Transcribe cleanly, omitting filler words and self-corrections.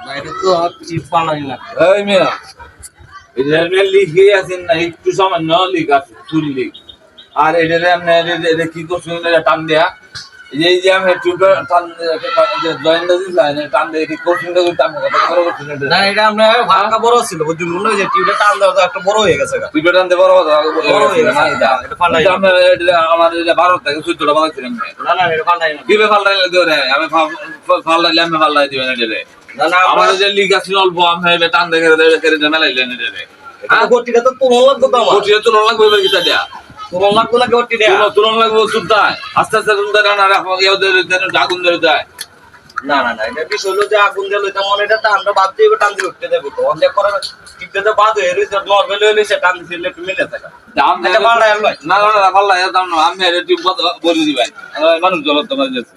বাইরে তো চিপ পালাই না এই মিয়া এটা লিখে আছেন না একটু সামান্য লিখ আছে ফুল লিখ আর এটা কি করছেন টান দেয়া এই যে আমি টিউবার টান জয়েন দিলাম টান দিয়ে কি করছেন টান কথা করে করছেন না এটা আমরা ভাগা বড় ছিল বুঝলি মনে হয় যে টিউবটা টান দেওয়া একটা বড় হয়ে গেছে টিউবার টান দিয়ে বড় বড় হয়ে গেছে এটা ফালাই আমার 12 থেকে 14টা বানাইছিলাম না না এটা ফালাই না কি ফালাই দিও রে আমি ফালাই আমি ফালাই দিবেন এটা রে না না আমার যে লিগ আছে অল্প আমি টান দেখে করে মেলাইলেন এটা রে এটা গটিটা তো তুলন লাগতো তো আমার কোটিয়ে তুলন লাগবে বলে কিটা দেয়া তুলন লাগতো না গটি দেয়া তুলন লাগবে সুলতান আস্তে আস্তে সুলতান না রাখো আগুন ধরে যায় না না না এটা বিষয় হলো যে আগুন দিয়ে লইতাম মনে এটা টানটা বাদ দিয়ে টান দিয়ে উঠতে দেবো তো অনেক করে টিপতে তো বাদ হয়ে রয়েছে নরমাল হইলে সে টান দিলে একটু মিলে থাকে দাম এটা পাল্টাই আনলো না না পাল্লাই দাম না আমি এটা টিপ বলে দিবেন মানুষ জলত তোমার যাচ্ছে